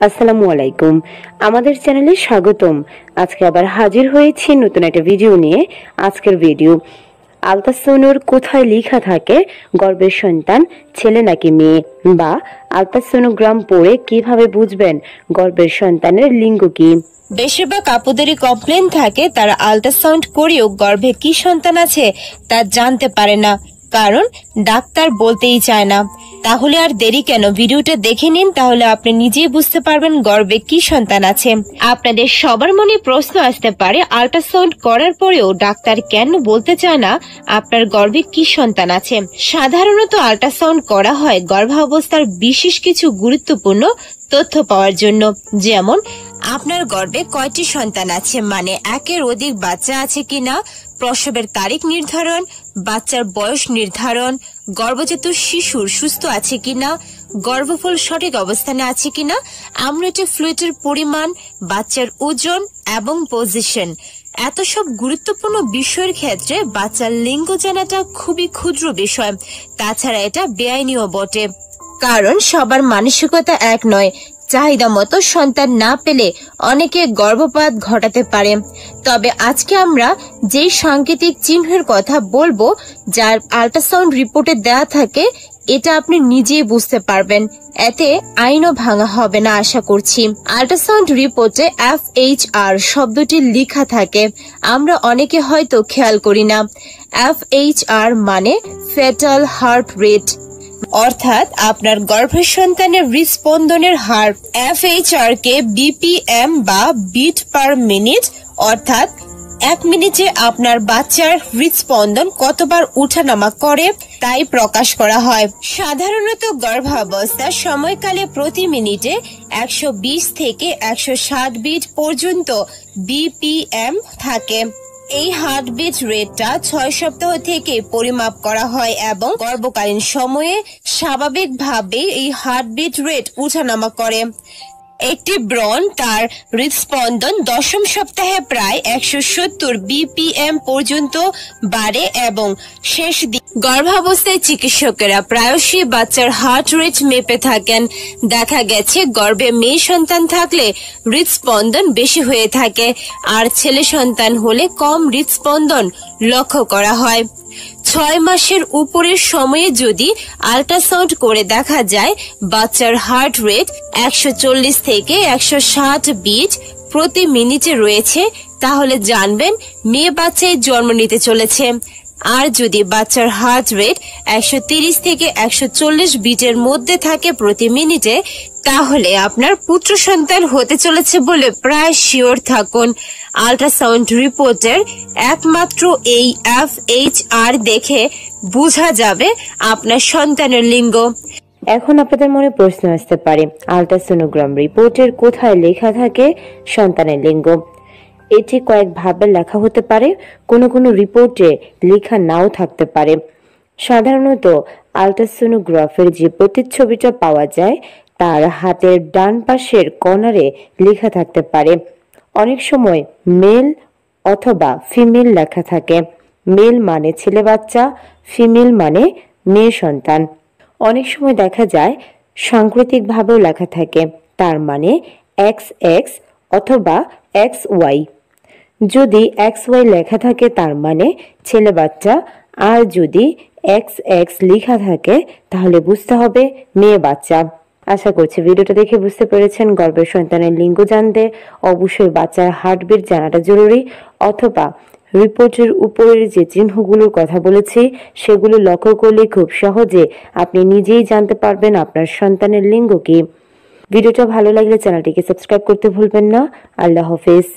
আসসালামু আলাইকুম। আমাদের চ্যানেলে স্বাগতম। আজকে আবার হাজির হয়েছি নতুন একটা ভিডিও নিয়ে। আজকের ভিডিও আলট্রাসাউন্ডের কোথায় লেখা থাকে গর্ভের সন্তান ছেলে নাকি মেয়ে, বা আলট্রাসোনোগ্রাম পড়ে কিভাবে বুঝবেন গর্ভের সন্তানের লিঙ্গ কি। বেশিরভাগ আপুদেরই কমপ্লেন থাকে তারা আল্ট্রাসাউন্ড করেও গর্ভে কি সন্তান আছে তা জানতে পারে না, কারণ ডাক্তার বলতেই চায় না। তাহলে আর দেরি কেন, ভিডিওটা দেখে নিন, তাহলে আপনি নিজেই বুঝতে পারবেন গর্ভে কি সন্তান আছে। আপনাদের সবার মনে প্রশ্ন আসতে পারে, আল্ট্রাসাউন্ড করার পরেও ডাক্তার কেন বলতে চায় না আপনার গর্ভে কি সন্তান আছে। সাধারণত আল্ট্রাসাউন্ড করা হয় গর্ভাবস্থার বিশেষ কিছু গুরুত্বপূর্ণ তথ্য পাওয়ার জন্য, যেমন আপনার গর্ভে কয়টি সন্তান আছে, মানে একের অধিক বাচ্চা আছে কিনা, প্রসবের তারিখ নির্ধারণ, বাচ্চার বয়স নির্ধারণ, গর্ভজাত শিশুর সুস্থ আছে কিনা, গর্ভফল সঠিক অবস্থানে আছে কিনা, অ্যামনিওটিক ফ্লুইডের পরিমাণ, বাচ্চার ওজন এবং পজিশন। এত সব গুরুত্বপূর্ণ বিষয়ের ক্ষেত্রে বাচ্চার লিঙ্গ জানাটা খুবই ক্ষুদ্র বিষয়। তাছাড়া এটা বেআইনিও বটে, কারণ সবার মানসিকতা এক নয়। চাহিদা মতো সন্তান না পেলে অনেকে গর্ভপাত ঘটাতে পারে। তবে আজকে আমরা যেই সাংকেতিক চিহ্নের কথা বলবো, যার আল্ট্রাসাউন্ড রিপোর্টে দেয়া থাকে, এটা আপনি নিজেই বুঝতে পারবেন। এতে আইনও ভাঙা হবে না আশা করছি। আল্ট্রাসাউন্ড রিপোর্টে FHR শব্দটি লেখা থাকে, আমরা অনেকে হয়তো খেয়াল করি না। FHR মানে ফেটাল হার্ট রেট, অর্থাৎ আপনার গর্ভের সন্তানের হৃদস্পন্দনের হার। FHR কে BPM বা বিট পার মিনিট, অর্থাৎ 1 মিনিটে আপনার বাচ্চার হৃদস্পন্দন কতবার উঠানামা করে তাই প্রকাশ করা হয়। সাধারণত গর্ভাবস্থার সময়কালে প্রতি মিনিটে 120 থেকে 160 বিট পর্যন্ত BPM থাকে। এই হার্টবিট রেটটা 6 সপ্তাহ থেকে পরিমাপ করা হয় এবং গর্ভকালীন সময়ে স্বাভাবিকভাবে এই হার্টবিট রেট উঠানামা করে। একটি ব্রণ তার হৃদস্পন্দন 10ম সপ্তাহে প্রায় 170 BPM পর্যন্ত বাড়ে এবং শেষ গর্ভাবস্থায় চিকিৎসকেরা প্রায়শই বাচ্চার হার্ট রেট মেপে থাকেন। দেখা গেছে গর্ভে মেয়ে সন্তান থাকলে হৃদস্পন্দন বেশি হয়ে থাকে, আর ছেলে সন্তান হলে কম হৃদস্পন্দন লক্ষ্য করা হয়। 6 মাসের উপরের সময়ে যদি আল্ট্রাসাউন্ড করে দেখা যায় বাচ্চার হার্ট রেট 140 থেকে 160 বিট প্রতি মিনিটে রয়েছে, তাহলে জানবেন মেয়ে বাচ্চায় জন্ম নিতে চলেছে। আর যদি বাচ্চার হার্ট রেট 130 থেকে 140 বিটের মধ্যে থাকে প্রতি মিনিটে, তাহলে আপনার পুত্র সন্তান হতে চলেছে বলে প্রায় শিওর থাকুন। আল্ট্রাসাউন্ড রিপোর্টের একমাত্র এই FHR দেখে বোঝা যাবে আপনার সন্তানের লিঙ্গ। এখন আপনাদের মনে প্রশ্ন আসতে পারে, আলট্রাসোনোগ্রাম রিপোর্টের কোথায় লেখা থাকে সন্তানের লিঙ্গ। এটি কয়েক ভাবে লেখা হতে পারে, কোনো রিপোর্টে লেখা নাও থাকতে পারে। সাধারণত আলট্রাসোনোগ্রাফের যে প্রতিচ্ছবিটা পাওয়া যায় তার হাতের ডান পাশের কর্নারে লেখা থাকতে পারে। অনেক সময় মেল অথবা ফিমেল লেখা থাকে। মেল মানে ছেলে বাচ্চা, ফিমেল মানে মেয়ে সন্তান। অনেক সময় দেখা যায় সাংকেতিকভাবেও লেখা থাকে, তার মানে XX অথবা XY। যদি XY লেখা থাকে তার মানে ছেলে বাচ্চা, আর যদি XX লেখা থাকে তাহলে বুঝতে হবে মেয়ে বাচ্চা। আশা করছি ভিডিওটা দেখে বুঝতে পেরেছেন গর্ভের সন্তানের লিঙ্গ জানতে অবশ্যই বাচ্চার হার্টবিট জানাটা জরুরি, অথবা রিপোর্টের উপরের যে চিহ্নগুলোর কথা বলেছি সেগুলো লক্ষ্য করলে খুব সহজে আপনি নিজেই জানতে পারবেন আপনার সন্তানের লিঙ্গ কি। ভিডিওটা ভালো লাগলে চ্যানেলটিকে সাবস্ক্রাইব করতে ভুলবেন না। আল্লাহ হাফেজ।